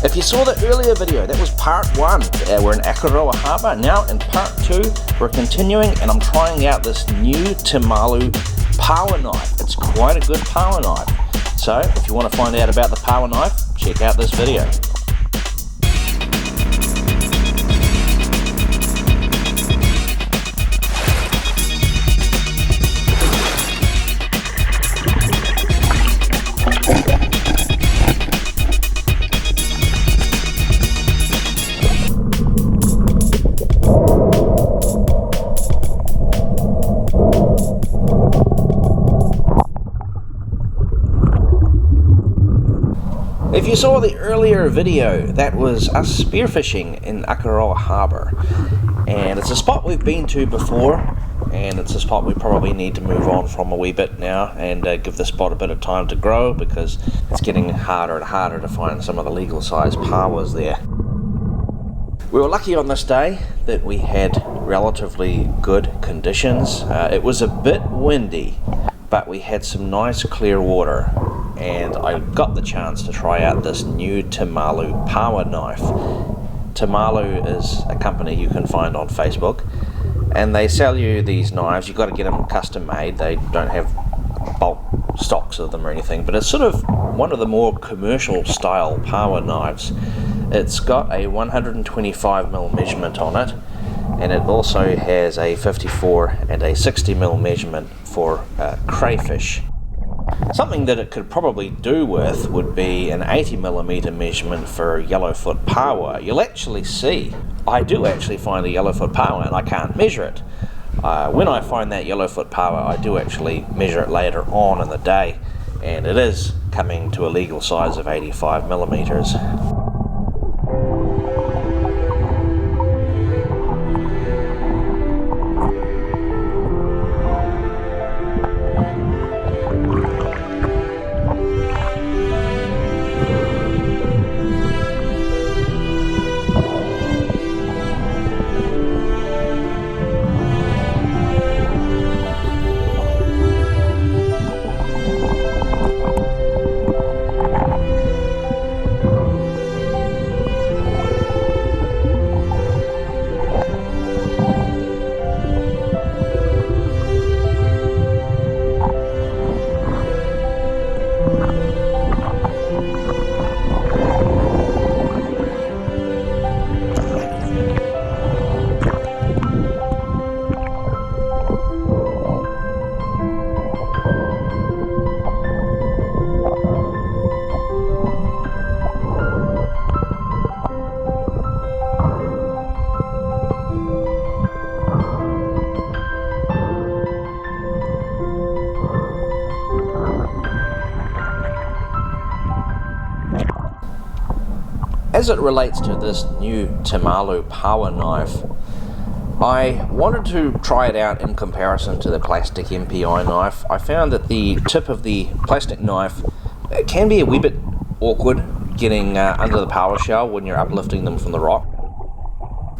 If you saw the earlier video, that was part 1. We're in Akaroa harbour. Now in part 2, we're continuing and I'm trying out this new Temalu PAUA knife. It's quite a good PAUA knife. So if you want to find out about the PAUA knife, check out this video. If you saw the earlier video, that was us spearfishing in Akaroa harbour, and it's a spot we've been to before, and it's a spot we probably need to move on from a wee bit now and give the spot a bit of time to grow, because it's getting harder and harder to find some of the legal size PAUAs there. We were lucky on this day that we had relatively good conditions. It was a bit windy, but we had some nice clear water, and I got the chance to try out this new Temalu PAUA knife. Temalu is a company you can find on Facebook, and they sell you these knives. You've got to get them custom made. They don't have bulk stocks of them or anything, but it's sort of one of the more commercial style PAUA knives. It's got a 125mm measurement on it, and it also has a 54 and a 60mm measurement for crayfish. Something that it could probably do with would be an 80mm measurement for yellowfoot PAUA. You'll actually see, I do actually find a yellowfoot PAUA and I can't measure it. When I find that yellowfoot PAUA, I do actually measure it later on in the day, and it is coming to a legal size of 85mm. As it relates to this new Temalu PAUA knife, I wanted to try it out in comparison to the plastic MPI knife. I found that the tip of the plastic knife can be a wee bit awkward getting under the PAUA shell when you're uplifting them from the rock.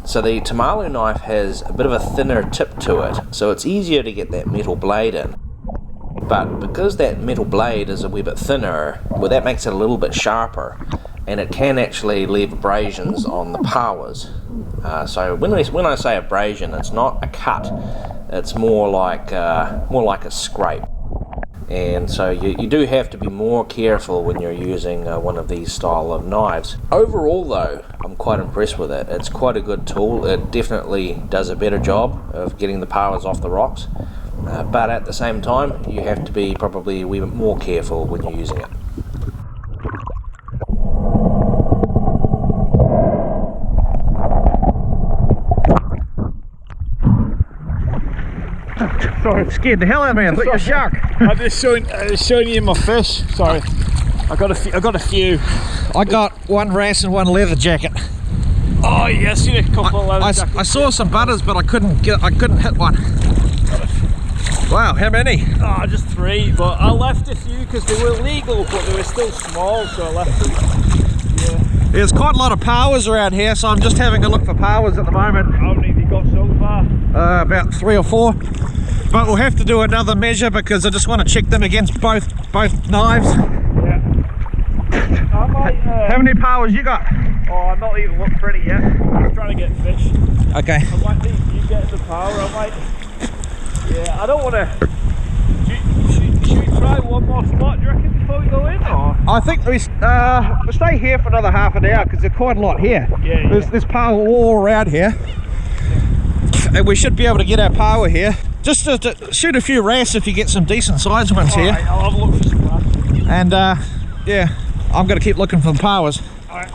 So the Temalu knife has a bit of a thinner tip to it, so it's easier to get that metal blade in. But because that metal blade is a wee bit thinner, well, that makes it a little bit sharper, and it can actually leave abrasions on the PAUAs. So when I say abrasion, it's not a cut, it's more like a scrape. And so you do have to be more careful when you're using one of these style of knives. Overall though, I'm quite impressed with it. It's quite a good tool. It definitely does a better job of getting the PAUAs off the rocks. But at the same time, you have to be probably a wee bit more careful when you're using it. Sorry, it scared the hell out of me. I thought you were a shark. I'm just showing you my fish. Sorry, I got a few. I got one wrasse and one leatherjacket. Oh yeah, I seen a couple of leatherjackets. I saw some butters, but I couldn't hit one. Wow, how many? Oh, just 3, but I left a few because they were legal, but they were still small, so I left them. Yeah. There's quite a lot of PAUAs around here, so I'm just having a look for PAUAs at the moment. How many have you got so far? About 3 or 4. But we'll have to do another measure because I just want to check them against both knives. Yeah. I might, How many PAUAs you got? oh, I've not even looked for it yet. I'm just trying to get fish. Okay. I might need you getting the power. I might. Yeah, I don't want to. Should we try one more spot, do you reckon, before we go in? Or? I think we stay here for another half an hour because there's quite a lot here. Yeah, There's PAUA all around here. And we should be able to get our PAUA here. Just to shoot a few wrasse if you get some decent sized ones here. Alright, I'll have a look for some wrasse. And yeah, I'm going to keep looking for the PAUAs. Alright.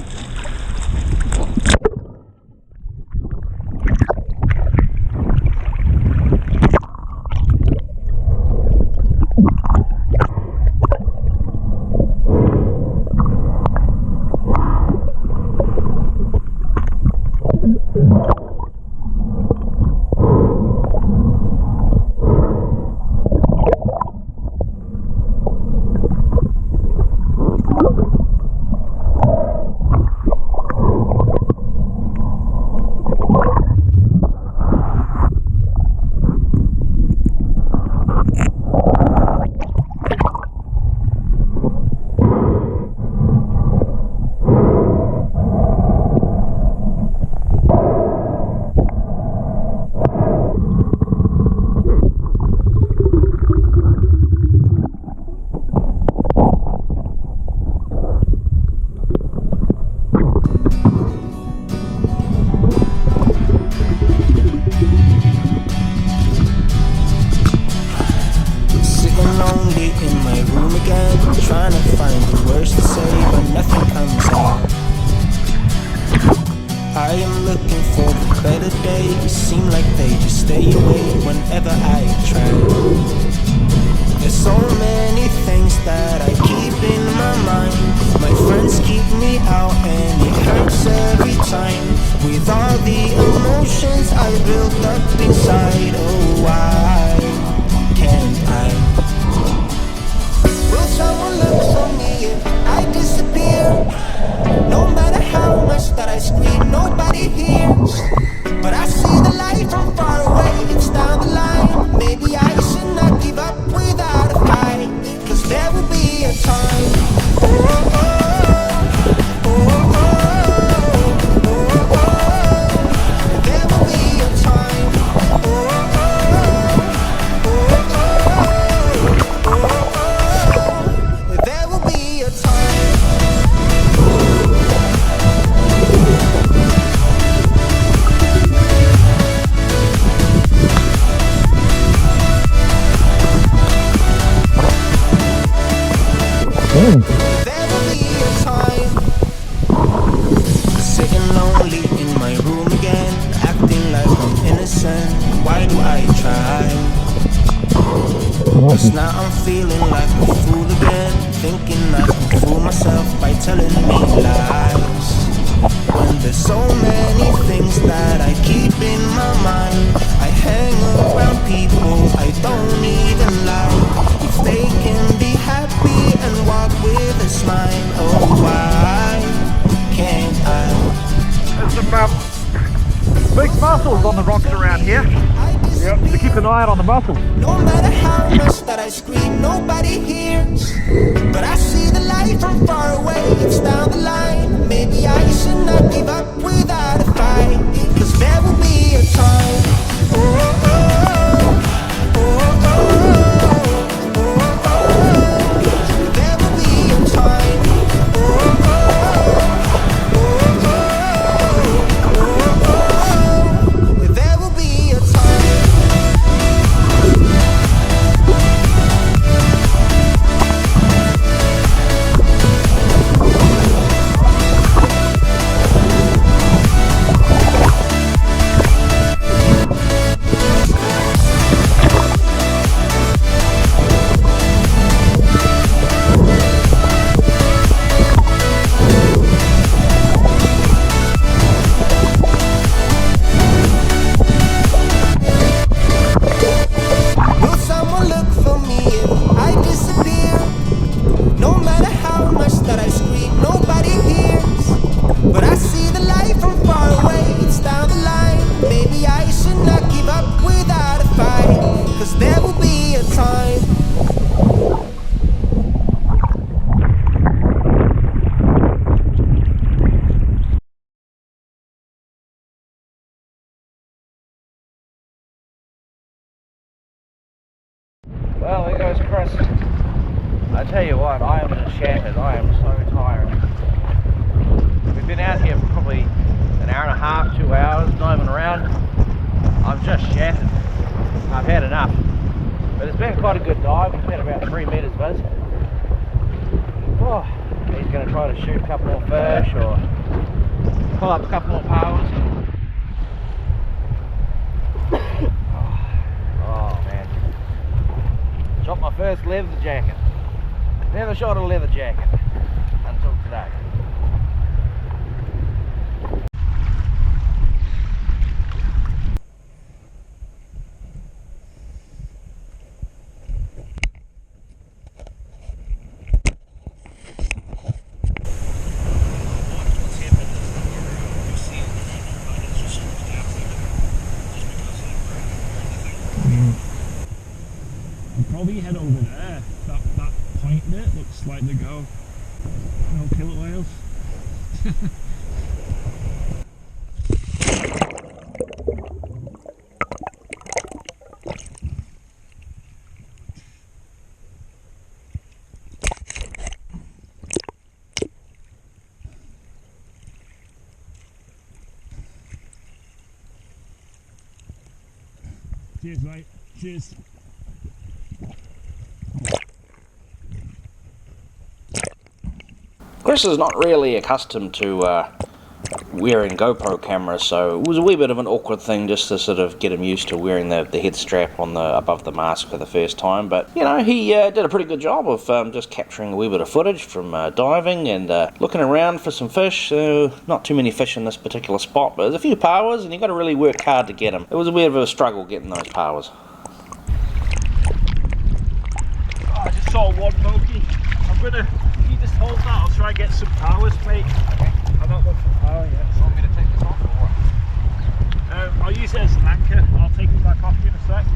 Cause now I'm feeling like a fool again, thinking I can fool myself by telling me lies. When there's so many things that I keep in my mind, I hang around people I don't even like. If they can be happy and walk with a smile, oh why can't I? There's some big mussels on the rocks around here. Yep, so keep an eye out on the mussels. No matter how much that I scream, nobody hears. But I see the light from far away, it's down the line. Maybe I should not give up without a fight, cause there will be a time. Oh, oh, oh, oh, oh, oh, oh, oh. There will be a time. Oh, oh, oh, oh, oh, oh, oh. There will be a time. tell you what, I am just shattered. I am so tired. We've been out here for probably an hour and a half, 2 hours, diving around. I'm just shattered. I've had enough. But it's been quite a good dive. We've had about 3 meters viz. Oh, he's going to try to shoot a couple more fish or pull up a couple more PAUAs. Oh man. Shot my first leather jacket. Never shot a leather jacket until today. Probably head over there. That point there looks like they go. No killer whales. Cheers, mate. Cheers. Chris is not really accustomed to wearing GoPro cameras, so it was a wee bit of an awkward thing just to sort of get him used to wearing the head strap on above the mask for the first time. But you know, he did a pretty good job of just capturing a wee bit of footage from diving and looking around for some fish. Not too many fish in this particular spot, but there's a few PAUAs, and you got to really work hard to get them. It was a bit of a struggle getting those PAUAs. Oh, I just saw one monkey. I'm gonna. Just hold that, I'll try and get some PAUAs, mate. Okay. I've not got some PAUA yet. So. You want me to take this off or what? I'll use it as an anchor. I'll take it back off you in a sec.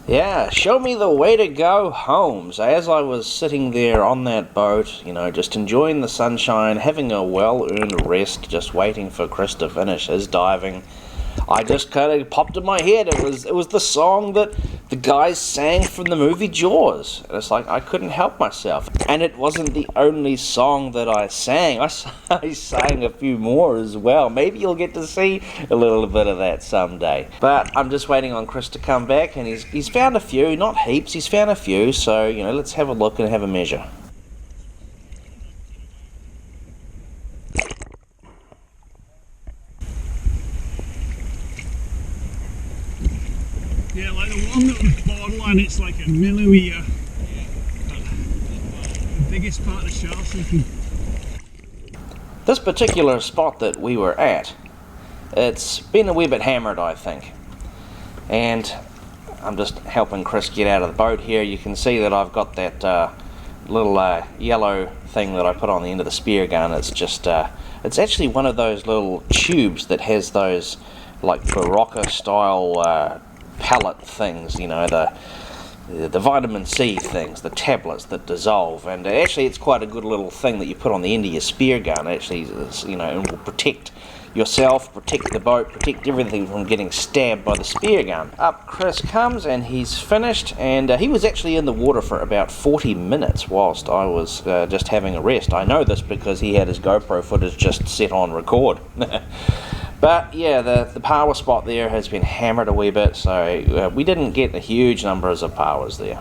Yeah, show me the way to go home. So as I was sitting there on that boat, you know, just enjoying the sunshine, having a well-earned rest, just waiting for Chris to finish his diving, I just kind of popped in my head. It was the song that the guys sang from the movie Jaws. And it's like I couldn't help myself. And it wasn't the only song that I sang. I sang a few more as well. Maybe you'll get to see a little bit of that someday. But I'm just waiting on Chris to come back, and he's found a few, not heaps. He's found a few. So let's have a look and have a measure. Yeah, like the one that was borderline, it's like a millimetre. The biggest part of the shell sinking. This particular spot that we were at, it's been a wee bit hammered, I think. And I'm just helping Chris get out of the boat here. You can see that I've got that little yellow thing that I put on the end of the spear gun. It's just, it's actually one of those little tubes that has those like Barocca style pellet things, the vitamin C things, the tablets that dissolve, and actually it's quite a good little thing that you put on the end of your spear gun. Actually, and will protect yourself, protect the boat, protect everything from getting stabbed by the spear gun. Up Chris comes, and he's finished, and he was actually in the water for about 40 minutes whilst I was just having a rest. I know this because he had his GoPro footage just set on record. But yeah, the PAUA spot there has been hammered a wee bit, so we didn't get huge numbers of PAUAs there.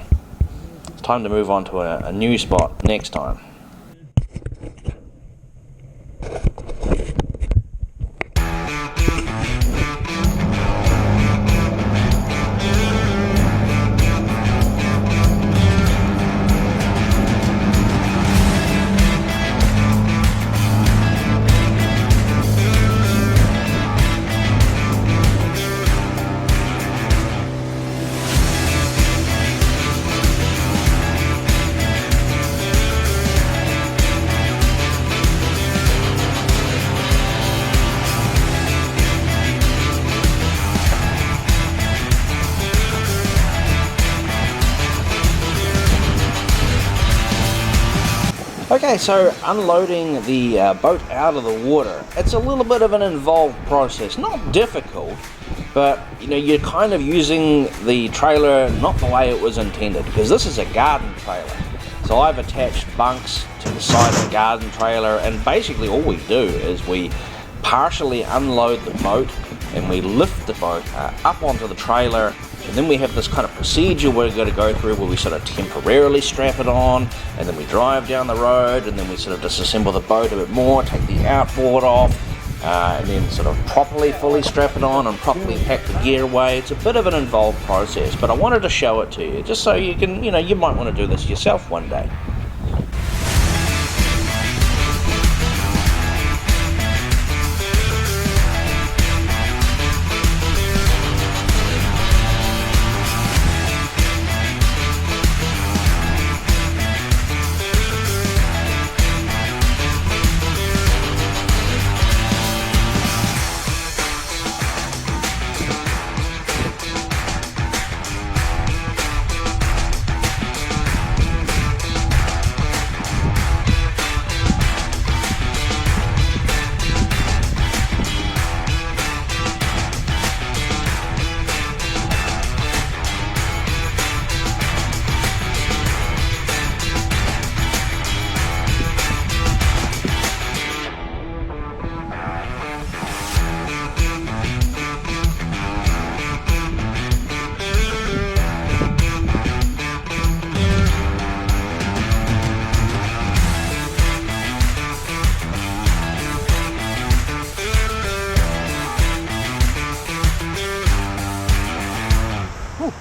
It's time to move on to a new spot next time. Okay, so unloading the boat out of the water, it's a little bit of an involved process. Not difficult, but you're kind of using the trailer not the way it was intended, because this is a garden trailer. So I've attached bunks to the side of the garden trailer, and basically all we do is we partially unload the boat and we lift the boat up onto the trailer, and then we have this kind of procedure we're going to go through where we sort of temporarily strap it on, and then we drive down the road, and then we sort of disassemble the boat a bit more, take the outboard off, and then sort of properly fully strap it on and properly pack the gear away. It's a bit of an involved process, but I wanted to show it to you just so you can, you might want to do this yourself one day.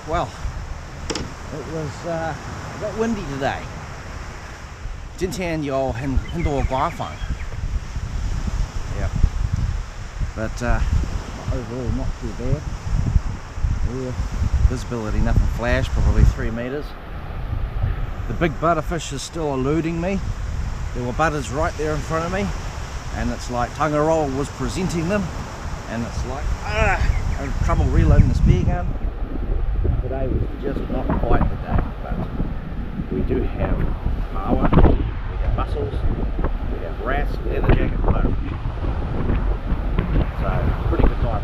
Well, it was a bit windy today. 今天有很多刮风. Yep. But overall not too bad. Yeah. Visibility, nothing flash, probably 3 meters. The big butterfish is still eluding me. There were butters right there in front of me, and it's like Tangaroa was presenting them, and it's like I had trouble reloading the spear gun. Today was just not quite the day, but we do have PAUA, we have mussels, we have wrasse, leatherjacket, butterfish. So pretty good time.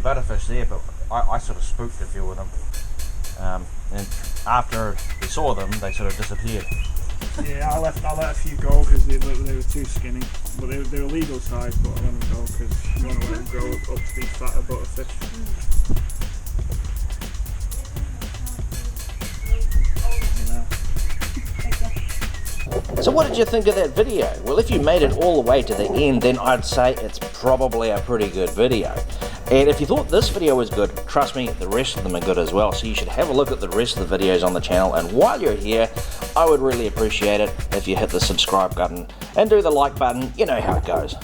few butterfish there, but I sort of spooked a few of them. And after we saw them, they sort of disappeared. Yeah, I let a few go because they were too skinny. But they were legal size, but I let them go because you want to let them grow up to be fatter butterfish. So what did you think of that video? Well, if you made it all the way to the end, then I'd say it's probably a pretty good video. And if you thought this video was good, trust me, the rest of them are good as well. So you should have a look at the rest of the videos on the channel. And while you're here, I would really appreciate it if you hit the subscribe button and do the like button. You know how it goes.